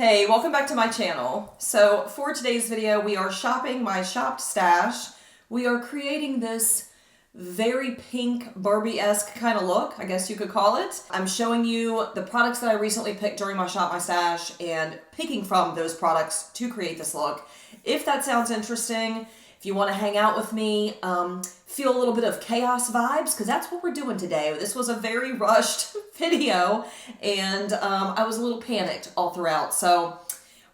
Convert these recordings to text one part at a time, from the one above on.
Hey, welcome back to my channel. So for today's video, we are shopping my shopped stash. We are creating this very pink Barbie-esque kind of look, I guess you could call it. I'm showing you the products that I recently picked during my shop my stash and picking from those products to create this look. If that sounds interesting, if you want to hang out with me, feel a little bit of chaos vibes, because that's what we're doing today. This was a very rushed video, and I was a little panicked all throughout. So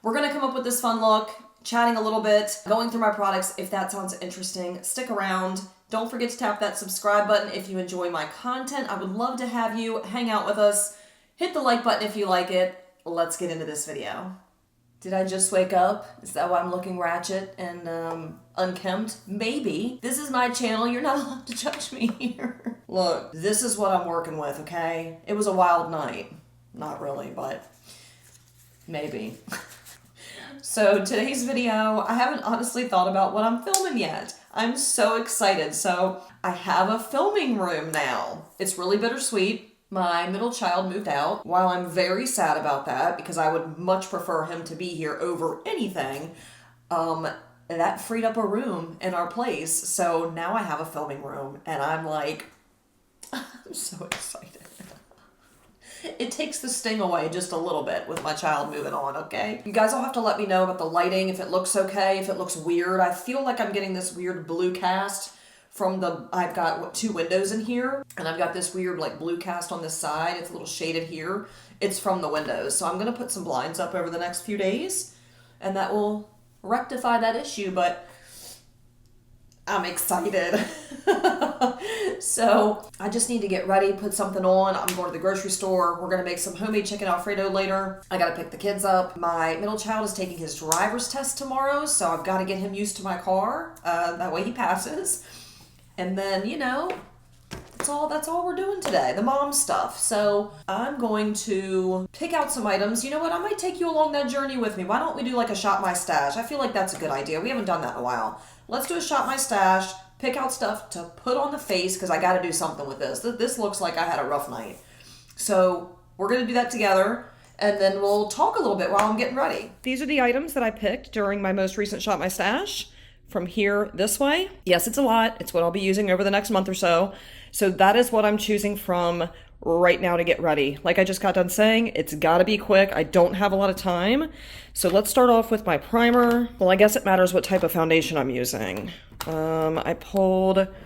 we're going to come up with this fun look, chatting a little bit, going through my products. If that sounds interesting, stick around. Don't forget to tap that subscribe button if you enjoy my content. I would love to have you hang out with us. Hit the like button if you like it. Let's get into this video. Did I just wake up? Is that why I'm looking ratchet and unkempt? Maybe. This is my channel. You're not allowed to judge me here. Look, this is what I'm working with, okay? It was a wild night. Not really, but maybe. So today's video, I haven't honestly thought about what I'm filming yet. I'm so excited. So I have a filming room now. It's really bittersweet. My middle child moved out. While I'm very sad about that, because I would much prefer him to be here over anything, that freed up a room in our place. So now I have a filming room, and I'm like, I'm so excited. It takes the sting away just a little bit with my child moving on, okay? You guys will have to let me know about the lighting, if it looks okay, if it looks weird. I feel like I'm getting this weird blue cast from I've got two windows in here, and I've got this weird like blue cast on this side. It's a little shaded here. It's from the windows. So I'm gonna put some blinds up over the next few days, and that will rectify that issue, but I'm excited. So I just need to get ready, put something on. I'm going to the grocery store. We're gonna make some homemade chicken Alfredo later. I gotta pick the kids up. My middle child is taking his driver's test tomorrow, so I've got to get him used to my car. That way he passes. And then, you know, that's all we're doing today, the mom stuff. So I'm going to pick out some items. You know what? I might take you along that journey with me. Why don't we do like a shop my stash? I feel like that's a good idea. We haven't done that in a while. Let's do a shop my stash, pick out stuff to put on the face, because I got to do something with this. This looks like I had a rough night. So we're going to do that together, and then we'll talk a little bit while I'm getting ready. These are the items that I picked during my most recent shop my stash. From here this way. Yes, it's a lot. It's what I'll be using over the next month or so. So that is what I'm choosing from right now to get ready. Like I just got done saying, it's gotta be quick. I don't have a lot of time. So let's start off with my primer. Well, I guess it matters what type of foundation I'm using. I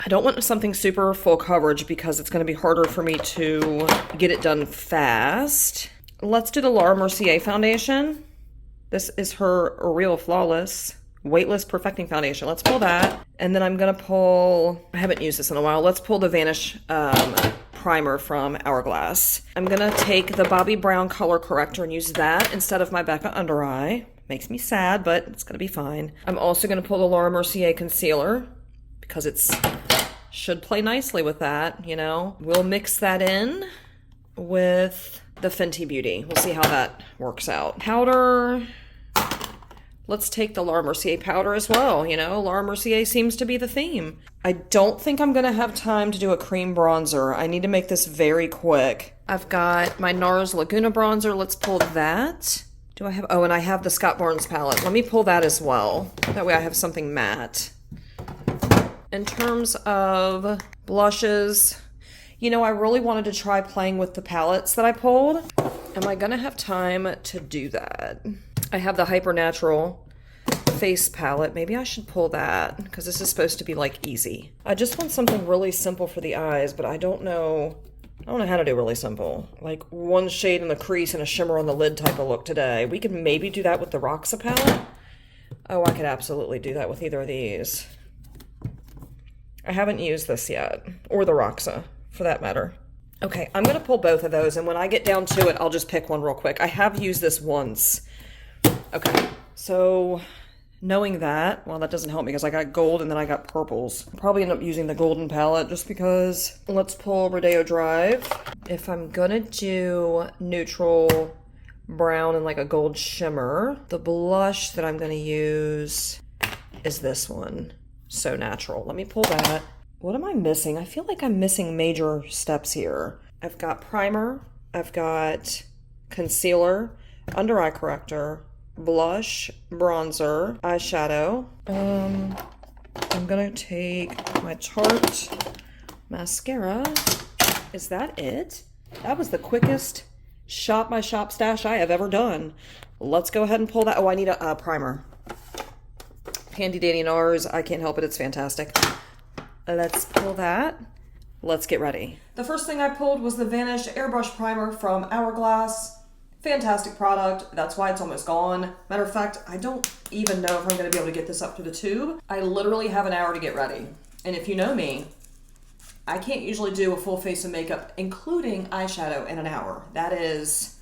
don't want something super full coverage because it's gonna be harder for me to get it done fast. Let's do the Laura Mercier foundation. This is her Real Flawless Weightless Perfecting Foundation. Let's pull that. And then I'm going to pull, I haven't used this in a while. Let's pull the Vanish primer from Hourglass. I'm going to take the Bobbi Brown color corrector and use that instead of my Becca under eye. Makes me sad, but it's going to be fine. I'm also going to pull the Laura Mercier concealer because it's should play nicely with that, you know. We'll mix that in with the Fenty Beauty. We'll see how that works out. Powder. Let's take the Laura Mercier powder as well. You know, Laura Mercier seems to be the theme. I don't think I'm going to have time to do a cream bronzer. I need to make this very quick. I've got my NARS Laguna bronzer. Let's pull that. Do I have, oh, and I have the Scott Barnes palette. Let me pull that as well. That way I have something matte. In terms of blushes, you know, I really wanted to try playing with the palettes that I pulled. Am I going to have time to do that? I have the Hyper Natural face palette. Maybe I should pull that because this is supposed to be like easy. I just want something really simple for the eyes, but I don't know how to do really simple. Like one shade in the crease and a shimmer on the lid type of look today. We could maybe do that with the Roxa palette. Oh, I could absolutely do that with either of these. I haven't used this yet, or the Roxa for that matter. Okay, I'm gonna pull both of those, and when I get down to it, I'll just pick one real quick. I have used this once. Okay, so knowing that, well, that doesn't help me because I got gold and then I got purples. I'll probably end up using the golden palette just because. Let's pull Rodeo Drive. If I'm gonna do neutral brown and like a gold shimmer, the blush that I'm gonna use is this one, So Natural. Let me pull that. What am I missing? I feel like I'm missing major steps here. I've got primer, I've got concealer, under eye corrector, blush, bronzer, eyeshadow. I'm gonna take my Tarte mascara. Is that it? That was the quickest shop by shop stash I have ever done. Let's go ahead and pull that. Oh, I need a primer. Handy dandy NARS. I can't help it. It's fantastic. Let's pull that. Let's get ready. The first thing I pulled was the Vanish Airbrush Primer from Hourglass. Fantastic product. That's why it's almost gone. Matter of fact, I don't even know if I'm going to be able to get this up to the tube. I literally have an hour to get ready. And if you know me, I can't usually do a full face of makeup, including eyeshadow, in an hour. That's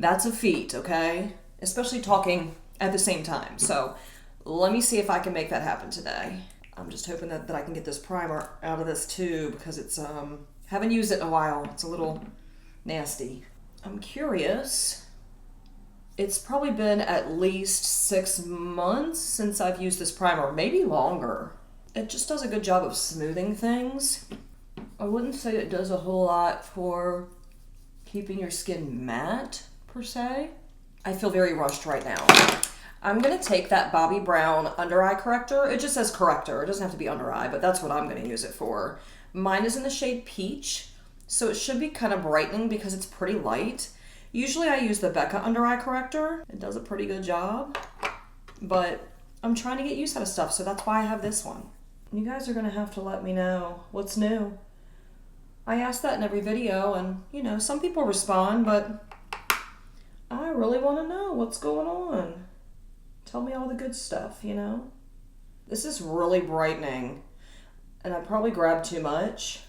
a feat, okay? Especially talking at the same time. So let me see if I can make that happen today. I'm just hoping that I can get this primer out of this tube because it's, haven't used it in a while. It's a little nasty. I'm curious. It's probably been at least 6 months since I've used this primer, maybe longer. It just does a good job of smoothing things. I wouldn't say it does a whole lot for keeping your skin matte, per se. I feel very rushed right now. I'm going to take that Bobbi Brown under eye corrector. It just says corrector. It doesn't have to be under eye, but that's what I'm going to use it for. Mine is in the shade Peach, so it should be kind of brightening because it's pretty light. Usually I use the Becca under eye corrector. It does a pretty good job, but I'm trying to get used to stuff, so that's why I have this one. You guys are going to have to let me know what's new. I ask that in every video, and, you know, some people respond, but I really want to know what's going on. Tell me all the good stuff, you know? This is really brightening, and I probably grabbed too much.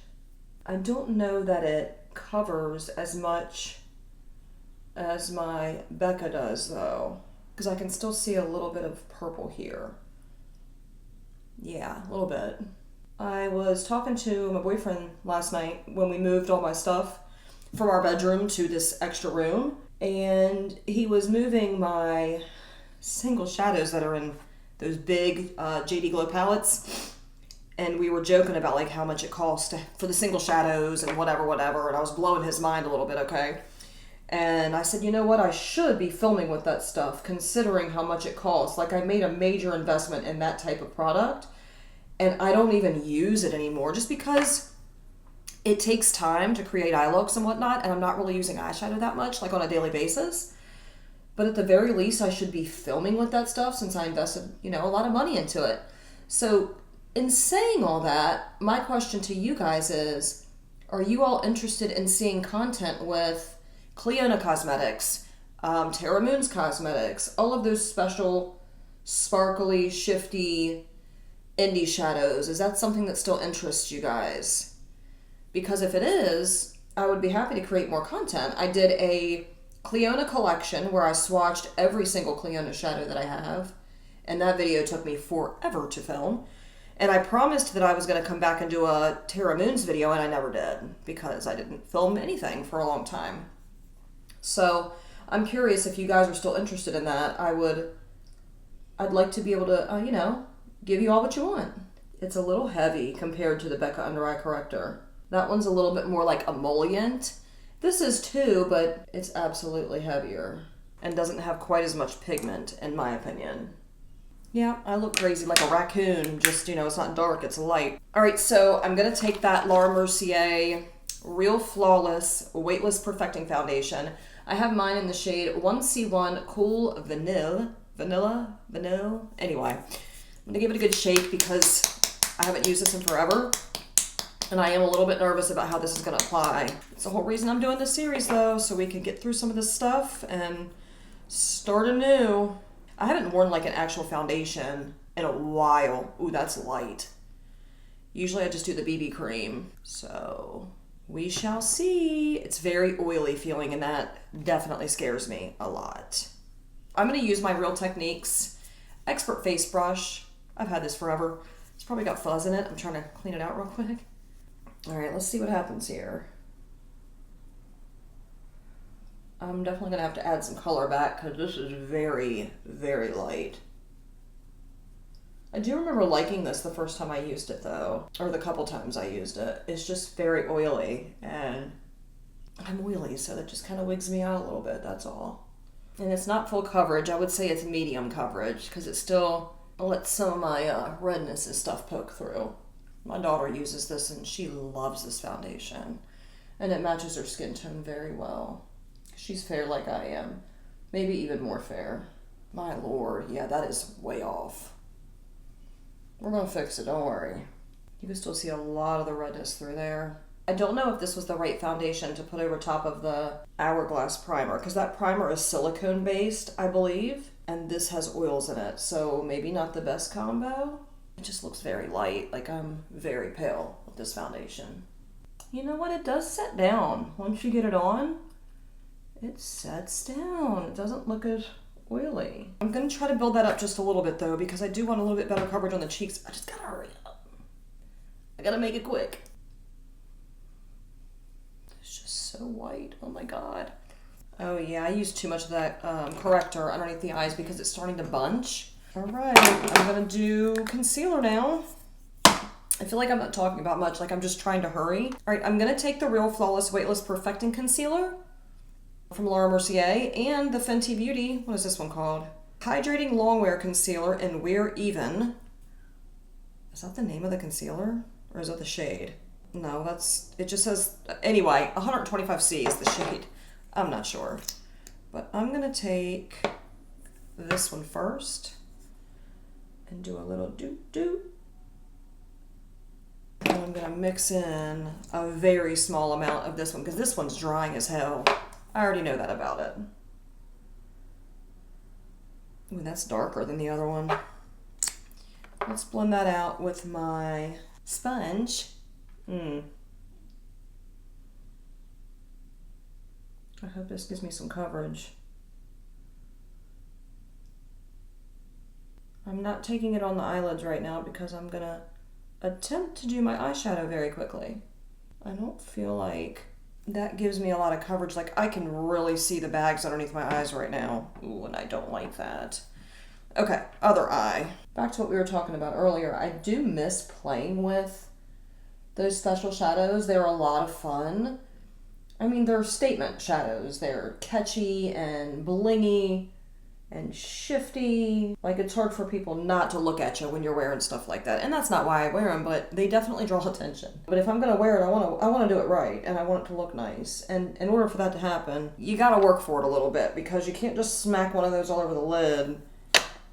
I don't know that it covers as much as my Becca does, though, because I can still see a little bit of purple here. Yeah, a little bit. I was talking to my boyfriend last night when we moved all my stuff from our bedroom to this extra room, and he was moving my single shadows that are in those big JD Glow palettes, and we were joking about like how much it costs for the single shadows and whatever, and I was blowing his mind a little bit, okay? And I said, you know what, I should be filming with that stuff considering how much it costs. Like, I made a major investment in that type of product, and I don't even use it anymore just because it takes time to create eye looks and whatnot, and I'm not really using eyeshadow that much, like on a daily basis. But at the very least, I should be filming with that stuff since I invested, you know, a lot of money into it. So in saying all that, my question to you guys is, are you all interested in seeing content with Cleona Cosmetics, Tara Moon's Cosmetics, all of those special, sparkly, shifty, indie shadows? Is that something that still interests you guys? Because if it is, I would be happy to create more content. I did a Cleona collection where I swatched every single Cleona shadow that I have, and that video took me forever to film. And I promised that I was going to come back and do a Tara Moon's video, and I never did because I didn't film anything for a long time. So I'm curious if you guys are still interested in that. I'd like to be able to, you know, give you all what you want. It's a little heavy compared to the Becca under eye corrector. That one's a little bit more like emollient. This is too, but it's absolutely heavier and doesn't have quite as much pigment, in my opinion. Yeah, I look crazy like a raccoon, just, you know, it's not dark, it's light. All right, so I'm gonna take that Laura Mercier Real Flawless Weightless Perfecting Foundation. I have mine in the shade 1C1 Cool Vanilla. Anyway, I'm gonna give it a good shake because I haven't used this in forever. And I am a little bit nervous about how this is going to apply. It's the whole reason I'm doing this series, though, so we can get through some of this stuff and start anew. I haven't worn, like, an actual foundation in a while. Ooh, that's light. Usually I just do the BB cream. So, we shall see. It's very oily feeling, and that definitely scares me a lot. I'm going to use my Real Techniques Expert Face Brush. I've had this forever. It's probably got fuzz in it. I'm trying to clean it out real quick. All right, let's see what happens here. I'm definitely gonna have to add some color back because this is very, very light. I do remember liking this the first time I used it though, or the couple times I used it. It's just very oily, and I'm oily, so that just kind of wigs me out a little bit, that's all. And it's not full coverage. I would say it's medium coverage because it still lets some of my redness and stuff poke through. My daughter uses this and she loves this foundation. And it matches her skin tone very well. She's fair like I am. Maybe even more fair. My lord, yeah, that is way off. We're gonna fix it, don't worry. You can still see a lot of the redness through there. I don't know if this was the right foundation to put over top of the Hourglass primer, because that primer is silicone based, I believe, and this has oils in it, so maybe not the best combo. It just looks very light, like I'm very pale with this foundation. You know what, it does set down. Once you get it on, it sets down. It doesn't look as oily. I'm gonna try to build that up just a little bit though, because I do want a little bit better coverage on the cheeks. I just gotta hurry up. I gotta make it quick. It's just so white, oh my God. Oh yeah, I used too much of that corrector underneath the eyes because it's starting to bunch. All right, I'm gonna do concealer now. I feel like I'm not talking about much, like I'm just trying to hurry. All right, I'm gonna take the Real Flawless Weightless Perfecting Concealer from Laura Mercier and the Fenty Beauty, what is this one called? Hydrating Longwear Concealer in Wear Even. Is that the name of the concealer? Or is that the shade? No, it just says, anyway, 125C is the shade. I'm not sure. But I'm gonna take this one first and do a little doot. And I'm gonna mix in a very small amount of this one because this one's drying as hell. I already know that about it. Ooh, that's darker than the other one. Let's blend that out with my sponge. I hope this gives me some coverage. I'm not taking it on the eyelids right now because I'm gonna attempt to do my eyeshadow very quickly. I don't feel like that gives me a lot of coverage. Like I can really see the bags underneath my eyes right now. Ooh, and I don't like that. Okay, other eye. Back to what we were talking about earlier. I do miss playing with those special shadows. They're a lot of fun. I mean, they're statement shadows. They're catchy and blingy and shifty. Like, it's hard for people not to look at you when you're wearing stuff like that. And that's not why I wear them, but they definitely draw attention. But if I'm gonna wear it, I wanna do it right, and I want it to look nice. And in order for that to happen, you gotta work for it a little bit, because you can't just smack one of those all over the lid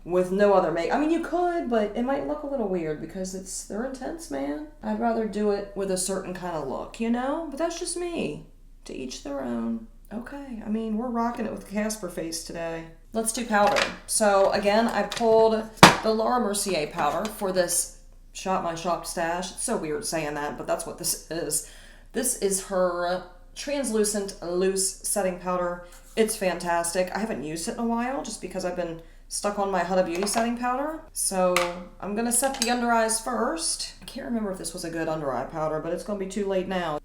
with no other make. I mean, you could, but it might look a little weird because they're intense, man. I'd rather do it with a certain kind of look, you know? But that's just me. To each their own. Okay, I mean, we're rocking it with Casper face today. Let's do powder. So again, I pulled the Laura Mercier powder for this Shop My Shop stash. It's so weird saying that, but that's what this is. This is her translucent loose setting powder. It's fantastic. I haven't used it in a while just because I've been stuck on my Huda Beauty setting powder. So I'm gonna set the under eyes first. I can't remember if this was a good under eye powder, but it's gonna be too late now.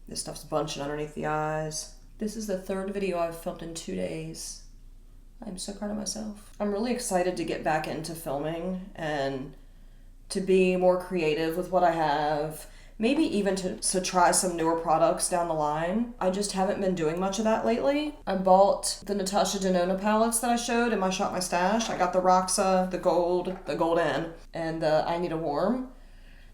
This stuff's bunching underneath the eyes. This is the third video I've filmed in 2 days. I'm so proud of myself. I'm really excited to get back into filming and to be more creative with what I have. Maybe even to try some newer products down the line. I just haven't been doing much of that lately. I bought the Natasha Denona palettes that I showed in my Shop My Stash. I got the Roxa, the Golden, and the I Need a Warm.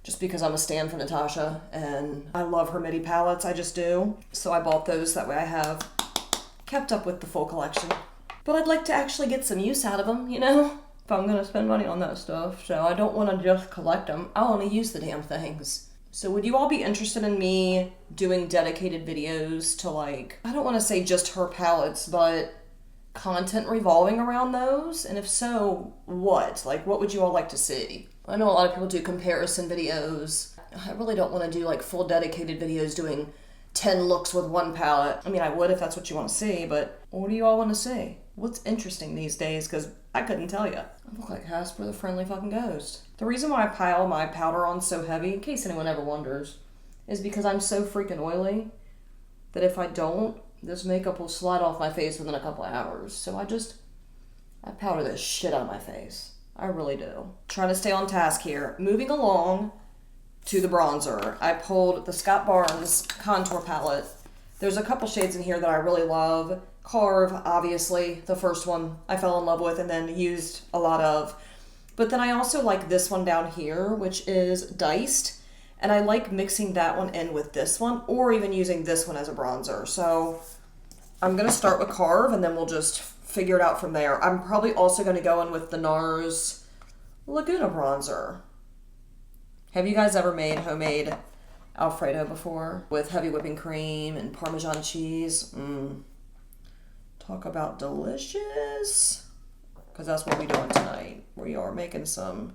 Just because I'm a stan for Natasha and I love her midi palettes, I just do. So I bought those, that way I have kept up with the full collection. But I'd like to actually get some use out of them, you know? If I'm gonna spend money on that stuff. So I don't wanna just collect them, I wanna use the damn things. So would you all be interested in me doing dedicated videos to, like, I don't wanna say just her palettes, but content revolving around those? And if so, what? Like, what would you all like to see? I know a lot of people do comparison videos. I really don't want to do like full dedicated videos doing 10 looks with one palette. I mean, I would if that's what you want to see, but what do you all want to see? What's interesting these days? Because I couldn't tell you. I look like Casper the Friendly Fucking Ghost. The reason why I pile my powder on so heavy, in case anyone ever wonders, is because I'm so freaking oily that if I don't, this makeup will slide off my face within a couple of hours. So I powder this shit out of my face. I really do. Trying to stay on task here. Moving along to the bronzer. I pulled the Scott Barnes contour palette. There's a couple shades in here that I really love. Carve, obviously, the first one I fell in love with and then used a lot of. But then I also like this one down here, which is Diced. And I like mixing that one in with this one, or even using this one as a bronzer. So I'm going to start with Carve, and then we'll just figure it out from there. I'm probably also going to go in with the NARS Laguna bronzer. Have you guys ever made homemade Alfredo before? With heavy whipping cream and Parmesan cheese? Talk about delicious. Because that's what we're doing tonight. We are making some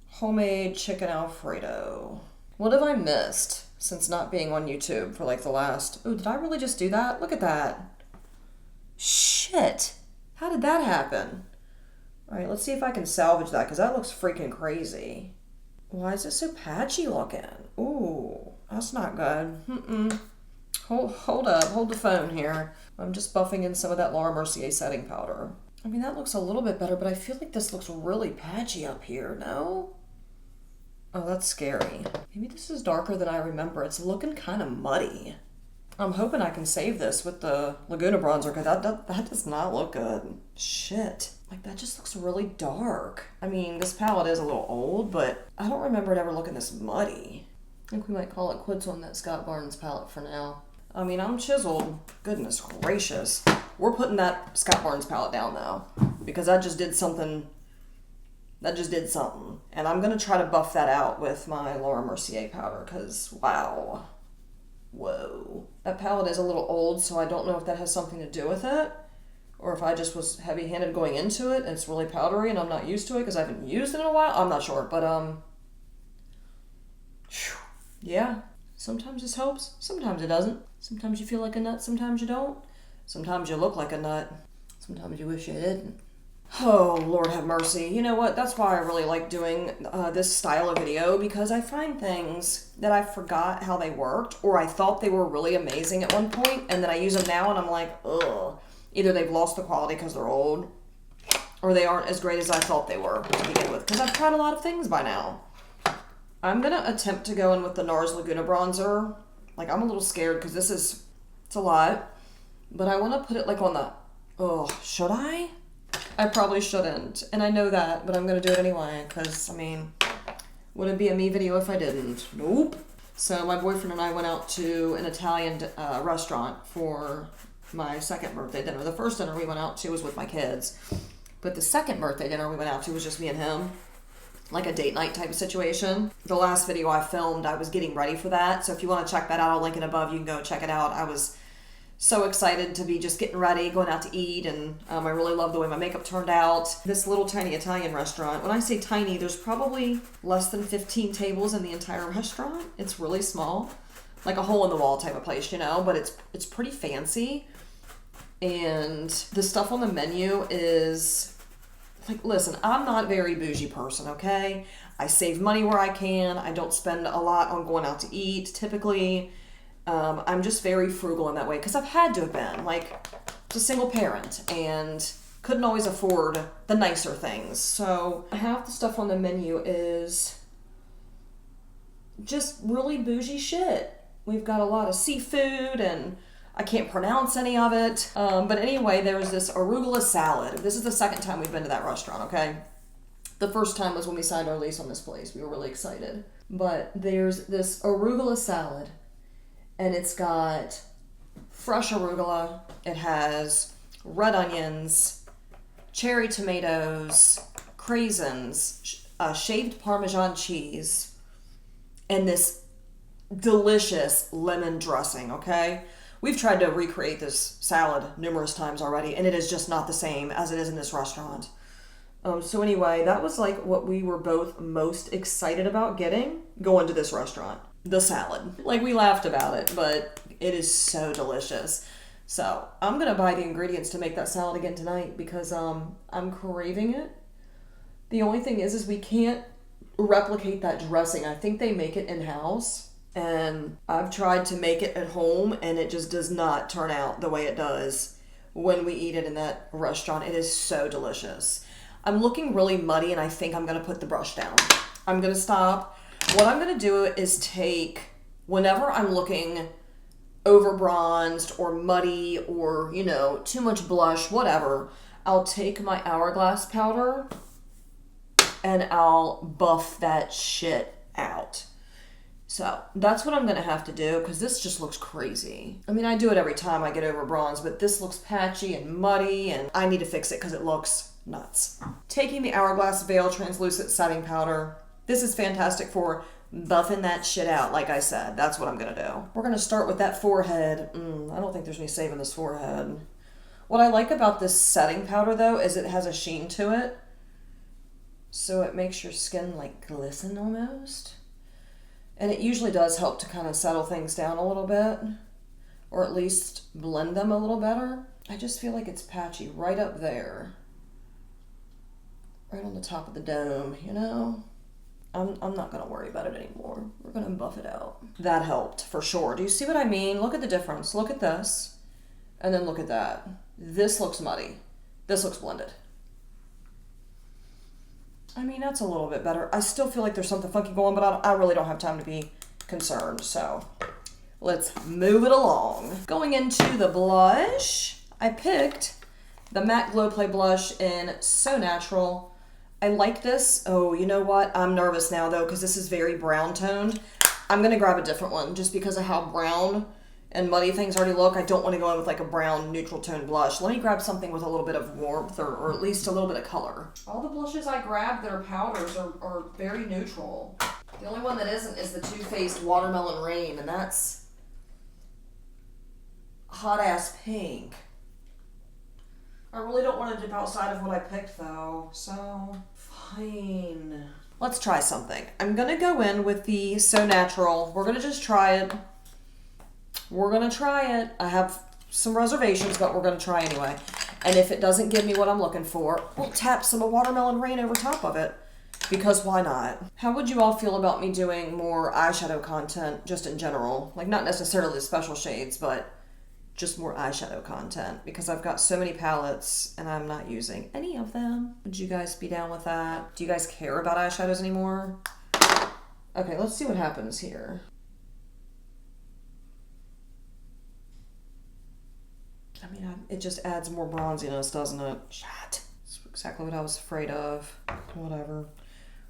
homemade chicken Alfredo. What have I missed since not being on YouTube for like the last... Oh, did I really just do that? Look at that. Shit. How did that happen? All right, let's see if I can salvage that because that looks freaking crazy. Why is it so patchy looking? Ooh, that's not good. Hold up. Hold the phone here. I'm just buffing in some of that Laura Mercier setting powder. I mean, that looks a little bit better, but I feel like this looks really patchy up here, no? Oh, that's scary. Maybe this is darker than I remember. It's looking kind of muddy. I'm hoping I can save this with the Laguna bronzer because that does not look good. Shit. Like, that just looks really dark. I mean, this palette is a little old, but I don't remember it ever looking this muddy. I think we might call it quits on that Scott Barnes palette for now. I mean, I'm chiseled. Goodness gracious. We're putting that Scott Barnes palette down, though, because that just did something. And I'm going to try to buff that out with my Laura Mercier powder because, wow. Whoa. That palette is a little old, so I don't know if that has something to do with it or if I just was heavy-handed going into it and it's really powdery and I'm not used to it because I haven't used it in a while. I'm not sure, but, yeah. Sometimes this helps, sometimes it doesn't. Sometimes you feel like a nut, sometimes you don't. Sometimes you look like a nut. Sometimes you wish you didn't. Oh, Lord have mercy. You know what? That's why I really like doing this style of video, because I find things that I forgot how they worked, or I thought they were really amazing at one point, and then I use them now and I'm like, ugh. Either they've lost the quality because they're old, or they aren't as great as I thought they were to begin with, because I've tried a lot of things by now. I'm going to attempt to go in with the NARS Laguna bronzer. Like, I'm a little scared because it's a lot, but I want to put it like on the, should I? I probably shouldn't, and I know that, but I'm going to do it anyway, because, I mean, would it be a me video if I didn't? Nope. So my boyfriend and I went out to an Italian restaurant for my second birthday dinner. The first dinner we went out to was with my kids, but the second birthday dinner we went out to was just me and him, like a date night type of situation. The last video I filmed, I was getting ready for that, so if you want to check that out, I'll link it above. You can go check it out. I was so excited to be just getting ready, going out to eat, and I really love the way my makeup turned out. This little tiny Italian restaurant, when I say tiny, there's probably less than 15 tables in the entire restaurant. It's really small, like a hole-in-the-wall type of place, you know, but it's pretty fancy, and the stuff on the menu is, like, listen, I'm not a very bougie person, okay? I save money where I can. I don't spend a lot on going out to eat, typically. I'm just very frugal in that way because I've had to have been, like, a single parent and couldn't always afford the nicer things. So half the stuff on the menu is just really bougie shit. We've got a lot of seafood and I can't pronounce any of it. But anyway, there was this arugula salad. This is the second time we've been to that restaurant, okay? The first time was when we signed our lease on this place. We were really excited. But there's this arugula salad. And it's got fresh arugula, it has red onions, cherry tomatoes, craisins, shaved Parmesan cheese, and this delicious lemon dressing, okay? We've tried to recreate this salad numerous times already, and it is just not the same as it is in this restaurant. So anyway, that was like what we were both most excited about getting going to this restaurant. The salad. Like, we laughed about it, but it is so delicious. So I'm gonna buy the ingredients to make that salad again tonight because I'm craving it. The only thing is we can't replicate that dressing. I think they make it in-house, and I've tried to make it at home and it just does not turn out the way it does when we eat it in that restaurant. It is so delicious. I'm looking really muddy and I think I'm gonna put the brush down. I'm gonna stop. What I'm going to do is take, whenever I'm looking over bronzed or muddy or, you know, too much blush, whatever, I'll take my Hourglass powder and I'll buff that shit out. So that's what I'm going to have to do because this just looks crazy. I mean, I do it every time I get over bronze, but this looks patchy and muddy and I need to fix it because it looks nuts. Taking the Hourglass Veil Translucent Setting Powder. This is fantastic for buffing that shit out, like I said. That's what I'm going to do. We're going to start with that forehead. I don't think there's any saving this forehead. What I like about this setting powder, though, is it has a sheen to it. So it makes your skin, like, glisten almost. And it usually does help to kind of settle things down a little bit, or at least blend them a little better. I just feel like it's patchy right up there, right on the top of the dome, you know? I'm not going to worry about it anymore. We're going to buff it out. That helped, for sure. Do you see what I mean? Look at the difference. Look at this, and then look at that. This looks muddy. This looks blended. I mean, that's a little bit better. I still feel like there's something funky going, but I really don't have time to be concerned. So let's move it along. Going into the blush, I picked the Matte Glow Play blush in So Natural. I like this. Oh, you know what? I'm nervous now, though, because this is very brown toned. I'm going to grab a different one just because of how brown and muddy things already look. I don't want to go in with like a brown neutral tone blush. Let me grab something with a little bit of warmth or at least a little bit of color. All the blushes I grabbed that are powders are very neutral. The only one that isn't is the Too Faced Watermelon Rain, and that's hot ass pink. I really don't want to dip outside of what I picked though, so fine. Let's try something. I'm gonna go in with the So Natural. We're gonna just try it. We're going to try it. I have some reservations, but we're going to try anyway. And if it doesn't give me what I'm looking for, we'll tap some Watermelon Rain over top of it. Because why not? How would you all feel about me doing more eyeshadow content just in general? Like not necessarily the special shades, but just more eyeshadow content. Because I've got so many palettes and I'm not using any of them. Would you guys be down with that? Do you guys care about eyeshadows anymore? Okay, let's see what happens here. I mean, it just adds more bronziness, doesn't it? Shit. That's exactly what I was afraid of. Whatever.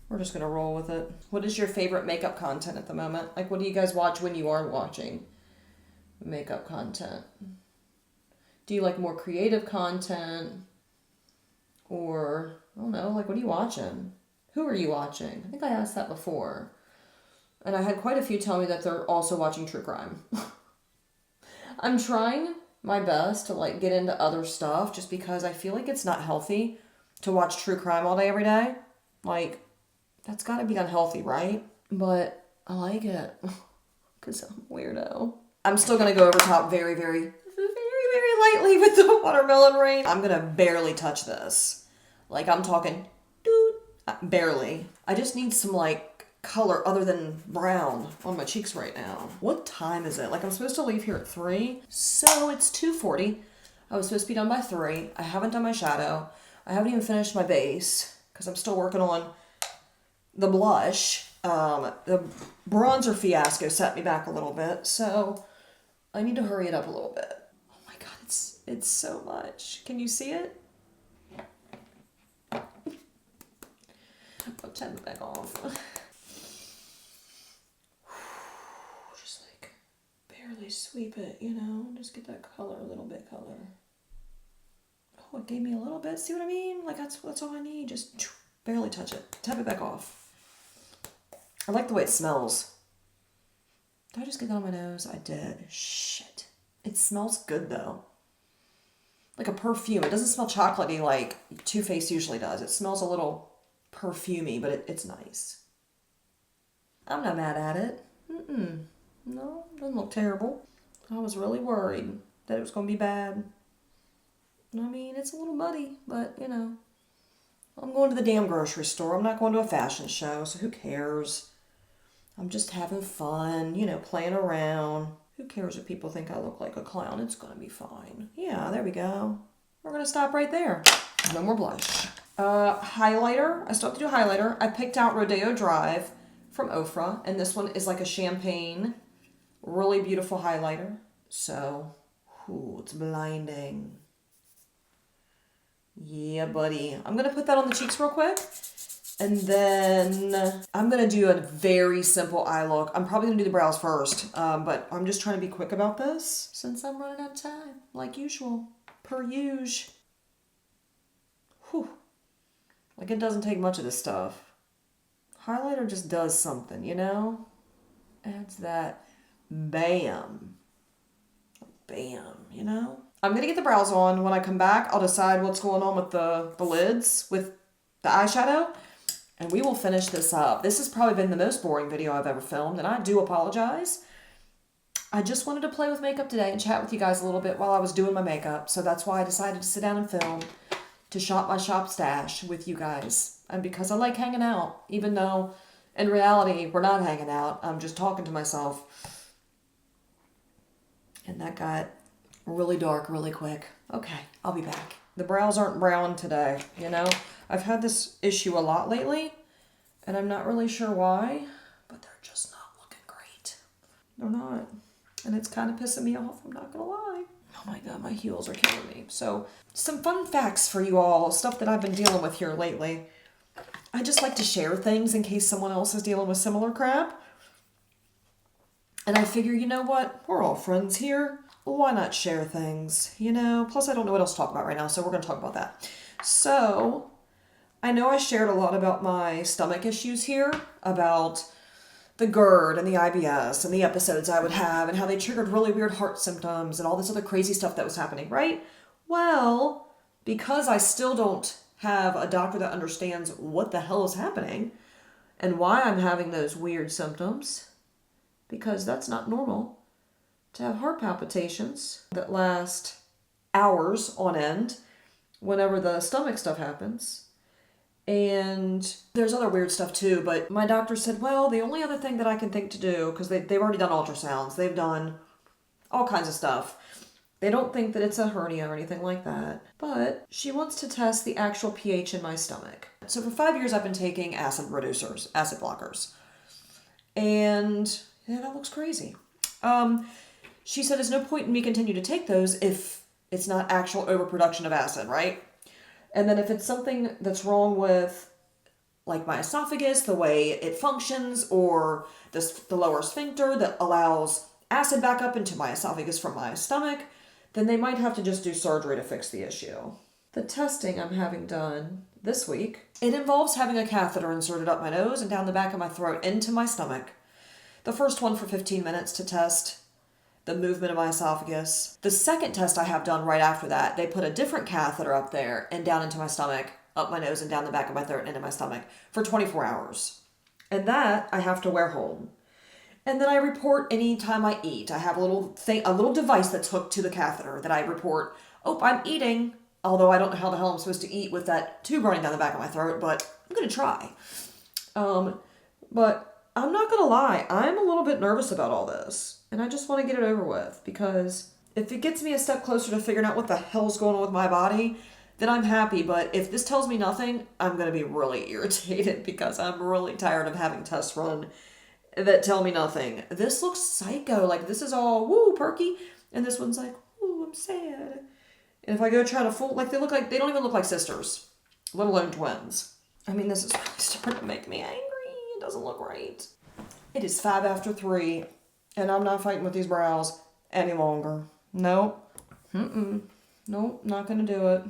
We're just going to roll with it. What is your favorite makeup content at the moment? Like, what do you guys watch when you are watching makeup content? Do you like more creative content? Or, I don't know, like, what are you watching? Who are you watching? I think I asked that before. And I had quite a few tell me that they're also watching true crime. I'm trying my best to like get into other stuff just because I feel like it's not healthy to watch true crime all day every day. Like, that's gotta be unhealthy, right? But I like it because I'm a weirdo. I'm still gonna go over top very, very, very, very lightly with the Watermelon Rain. I'm gonna barely touch this. Like, I'm talking, barely. I just need some like color other than brown on my cheeks right now. What time is it? Like, I'm supposed to leave here at 3, so it's 2:40. I was supposed to be done by 3. I haven't done my shadow. I haven't even finished my base because I'm still working on the blush. The bronzer fiasco set me back a little bit, so I need to hurry it up a little bit. Oh my god, it's so much. Can you see it? I'll turn it back off. Barely sweep it, you know, just get that color, a little bit color. Oh, it gave me a little bit, see what I mean? Like, that's all I need, just barely touch it. Tap it back off. I like the way it smells. Did I just get that on my nose? I did. Shit. It smells good, though. Like a perfume. It doesn't smell chocolatey like Too Faced usually does. It smells a little perfumey, but it's nice. I'm not mad at it. No, it doesn't look terrible. I was really worried that it was going to be bad. I mean, it's a little muddy, but, you know, I'm going to the damn grocery store. I'm not going to a fashion show, so who cares? I'm just having fun, you know, playing around. Who cares if people think I look like a clown? It's going to be fine. Yeah, there we go. We're going to stop right there. No more blush. Highlighter. I still have to do highlighter. I picked out Rodeo Drive from Ofra, and this one is like a champagne, really beautiful highlighter. So, ooh, it's blinding. Yeah, buddy. I'm going to put that on the cheeks real quick. And then I'm going to do a very simple eye look. I'm probably going to do the brows first, but I'm just trying to be quick about this since I'm running out of time, like usual, per usual. Whew. Like, it doesn't take much of this stuff. Highlighter just does something, you know? Adds that bam. Bam, you know? I'm going to get the brows on. When I come back, I'll decide what's going on with the lids, with the eyeshadow. And we will finish this up. This has probably been the most boring video I've ever filmed, and I do apologize. I just wanted to play with makeup today and chat with you guys a little bit while I was doing my makeup. So that's why I decided to sit down and film, to shop my shop stash with you guys. And because I like hanging out, even though in reality we're not hanging out. I'm just talking to myself. And that got really dark really quick. Okay, I'll be back. The brows aren't brown today, you know? I've had this issue a lot lately, and I'm not really sure why, but they're just not looking great. They're not. And it's kind of pissing me off, I'm not gonna lie. Oh my god, my heels are killing me. So, some fun facts for you all, stuff that I've been dealing with here lately. I just like to share things in case someone else is dealing with similar crap. And I figure, you know what? We're all friends here. Why not share things, you know? Plus, I don't know what else to talk about right now, so we're going to talk about that. So, I know I shared a lot about my stomach issues here, about the GERD and the IBS and the episodes I would have and how they triggered really weird heart symptoms and all this other crazy stuff that was happening, right? Well, because I still don't have a doctor that understands what the hell is happening and why I'm having those weird symptoms, because that's not normal to have heart palpitations that last hours on end whenever the stomach stuff happens. And there's other weird stuff too, but my doctor said, well, the only other thing that I can think to do, because they've already done ultrasounds, they've done all kinds of stuff. They don't think that it's a hernia or anything like that, but she wants to test the actual pH in my stomach. So for 5 years, I've been taking acid reducers, acid blockers. And yeah, that looks crazy. She said there's no point in me continue to take those if it's not actual overproduction of acid, right? And then if it's something that's wrong with, like, my esophagus, the way it functions, or the lower sphincter that allows acid back up into my esophagus from my stomach, then they might have to just do surgery to fix the issue. The testing I'm having done this week, it involves having a catheter inserted up my nose and down the back of my throat into my stomach. The first one for 15 minutes to test the movement of my esophagus. The second test I have done right after that, they put a different catheter up there and down into my stomach, up my nose and down the back of my throat and into my stomach for 24 hours. And that I have to wear hold. And then I report any time I eat. I have a little device that's hooked to the catheter that I report, oh, I'm eating, although I don't know how the hell I'm supposed to eat with that tube running down the back of my throat, but I'm going to try. But I'm not going to lie, I'm a little bit nervous about all this. And I just want to get it over with, because if it gets me a step closer to figuring out what the hell's going on with my body, then I'm happy. But if this tells me nothing, I'm going to be really irritated, because I'm really tired of having tests run that tell me nothing. This looks psycho. Like, this is all, woo, perky. And this one's like, woo, I'm sad. And if I go try to fool, like, they don't even look like sisters, let alone twins. I mean, this is really starting to make me angry. It doesn't look right. It is 5 after 3. And I'm not fighting with these brows any longer. Nope. Nope, not gonna do it.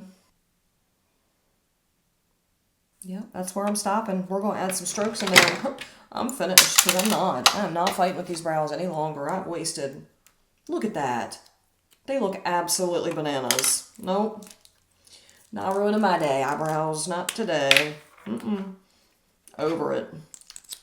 Yeah, that's where I'm stopping. We're gonna add some strokes in there. I'm finished, because I'm not fighting with these brows any longer. I've wasted. Look at that. They look absolutely bananas. Nope. Not ruining my day, eyebrows. Not today. Over it.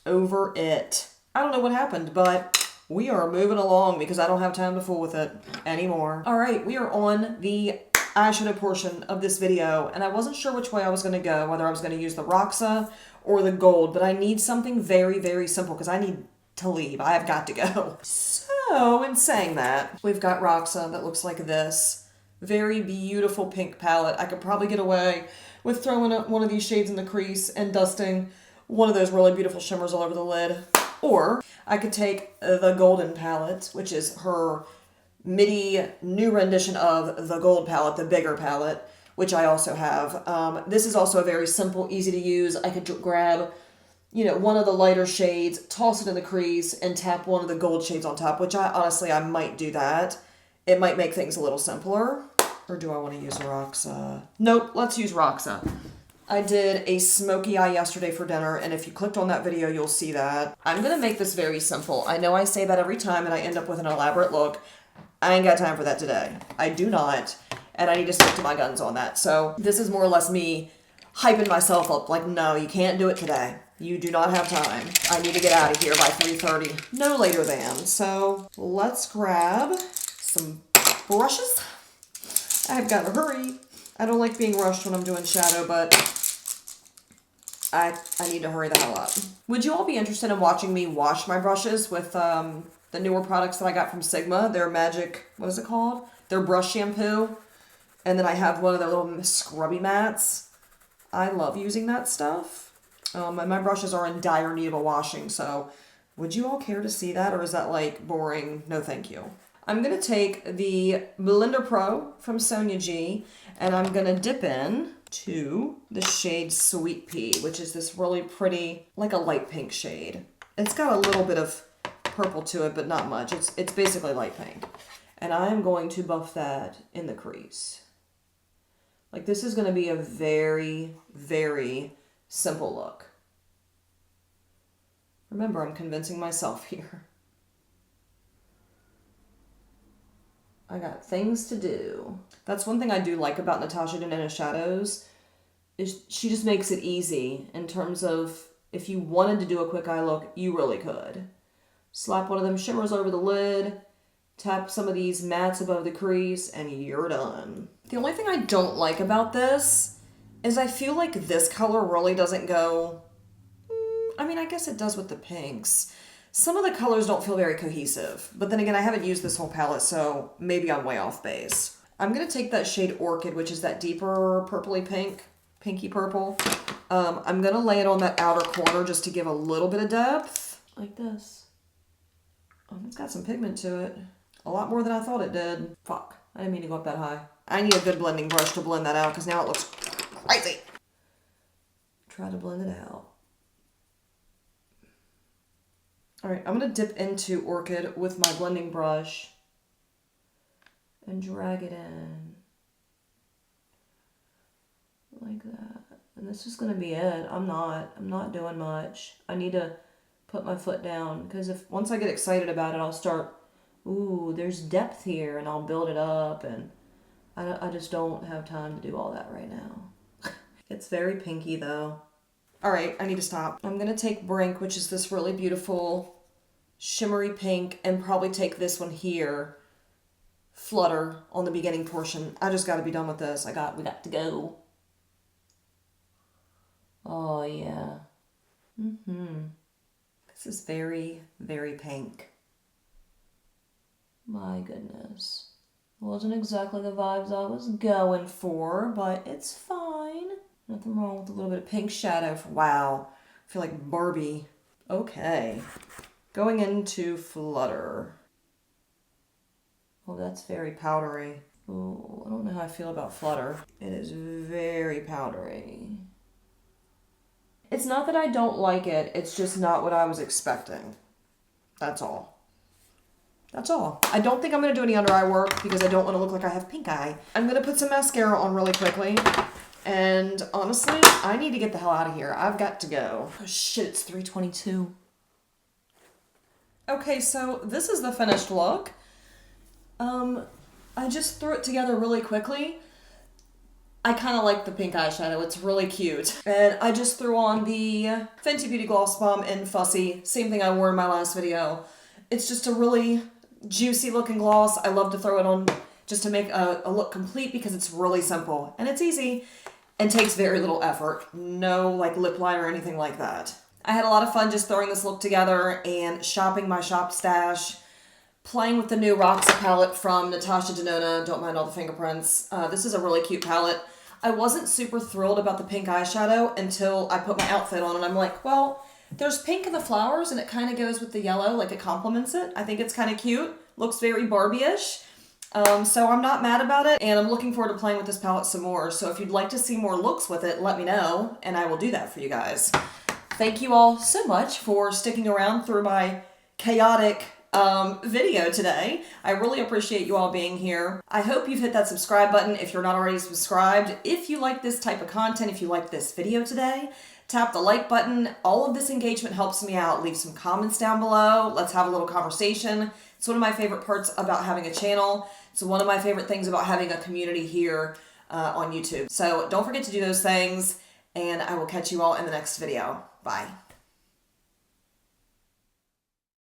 Over it. I don't know what happened, but we are moving along because I don't have time to fool with it anymore. All right, we are on the eyeshadow portion of this video, and I wasn't sure which way I was going to go, whether I was going to use the Roxa or the gold, but I need something very, very simple because I need to leave. I have got to go. So, in saying that, we've got Roxa that looks like this. Very beautiful pink palette. I could probably get away with throwing up one of these shades in the crease and dusting one of those really beautiful shimmers all over the lid. Or I could take the golden palette, which is her MIDI new rendition of the gold palette, the bigger palette, which I also have. This is also a very simple, easy to use. I could grab, you know, one of the lighter shades, toss it in the crease, and tap one of the gold shades on top, which I might do that. It might make things a little simpler. Or do I want to use Roxa? Nope, let's use Roxa. I did a smoky eye yesterday for dinner, and if you clicked on that video, you'll see that. I'm going to make this very simple. I know I say that every time, and I end up with an elaborate look. I ain't got time for that today. I do not, and I need to stick to my guns on that. So this is more or less me hyping myself up, like, no, you can't do it today. You do not have time. I need to get out of here by 3:30, no later than. So let's grab some brushes. I've got to hurry. I don't like being rushed when I'm doing shadow, but I need to hurry the hell up. Would you all be interested in watching me wash my brushes with the newer products that I got from Sigma? Their magic, what is it called? Their brush shampoo. And then I have one of their little scrubby mats. I love using that stuff. And my brushes are in dire need of a washing, so would you all care to see that, or is that like boring? No thank you. I'm going to take the Blender Pro from Sonia G, and I'm going to dip in to the shade Sweet Pea, which is this really pretty, like a light pink shade. It's got a little bit of purple to it, but not much. It's basically light pink. And I'm going to buff that in the crease. Like, this is going to be a very, very simple look. Remember, I'm convincing myself here. I got things to do. That's one thing I do like about Natasha Denona Shadows, is she just makes it easy in terms of if you wanted to do a quick eye look, you really could. Slap one of them shimmers over the lid, tap some of these mattes above the crease, and you're done. The only thing I don't like about this is I feel like this color really doesn't go... I mean, I guess it does with the pinks. Some of the colors don't feel very cohesive, but then again, I haven't used this whole palette, so maybe I'm way off base. I'm going to take that shade Orchid, which is that deeper purpley pink, pinky purple. I'm going to lay it on that outer corner just to give a little bit of depth, like this. Oh, it's got some pigment to it. A lot more than I thought it did. Fuck, I didn't mean to go up that high. I need a good blending brush to blend that out, because now it looks crazy. Try to blend it out. Alright, I'm going to dip into Orchid with my blending brush and drag it in. Like that. And this is going to be it. I'm not doing much. I need to put my foot down, because once I get excited about it, I'll start, ooh, there's depth here, and I'll build it up, and I just don't have time to do all that right now. It's very pinky though. Alright, I need to stop. I'm going to take Brink, which is this really beautiful shimmery pink, and probably take this one here, Flutter, on the beginning portion. I just got to be done with this. We got to go. Oh, yeah. This is very, very pink. My goodness. Wasn't exactly the vibes I was going for, but it's fine. Nothing wrong with a little bit of pink shadow. Wow. I feel like Barbie. Okay. Going into Flutter. Oh, that's very powdery. Oh, I don't know how I feel about Flutter. It is very powdery. It's not that I don't like it, it's just not what I was expecting. That's all. That's all. I don't think I'm going to do any under eye work because I don't want to look like I have pink eye. I'm going to put some mascara on really quickly. And honestly, I need to get the hell out of here. I've got to go. Oh shit, it's 3:22. Okay, so this is the finished look. I just threw it together really quickly. I kind of like the pink eyeshadow. It's really cute. And I just threw on the Fenty Beauty Gloss Bomb in Fussy. Same thing I wore in my last video. It's just a really juicy looking gloss. I love to throw it on just to make a look complete because it's really simple. And it's easy and takes very little effort. No like lip liner or anything like that. I had a lot of fun just throwing this look together and shopping my shop stash. Playing with the new Roxa palette from Natasha Denona. Don't mind all the fingerprints. This is a really cute palette. I wasn't super thrilled about the pink eyeshadow until I put my outfit on and I'm like, well, there's pink in the flowers and it kind of goes with the yellow, like it complements it. I think it's kind of cute. Looks very Barbie-ish. So I'm not mad about it, and I'm looking forward to playing with this palette some more. So if you'd like to see more looks with it, let me know, and I will do that for you guys. Thank you all so much for sticking around through my chaotic video today. I really appreciate you all being here. I hope you've hit that subscribe button if you're not already subscribed. If you like this type of content, if you like this video today, tap the like button. All of this engagement helps me out. Leave some comments down below. Let's have a little conversation. It's one of my favorite parts about having a channel. It's one of my favorite things about having a community here on YouTube. So don't forget to do those things, and I will catch you all in the next video. Bye.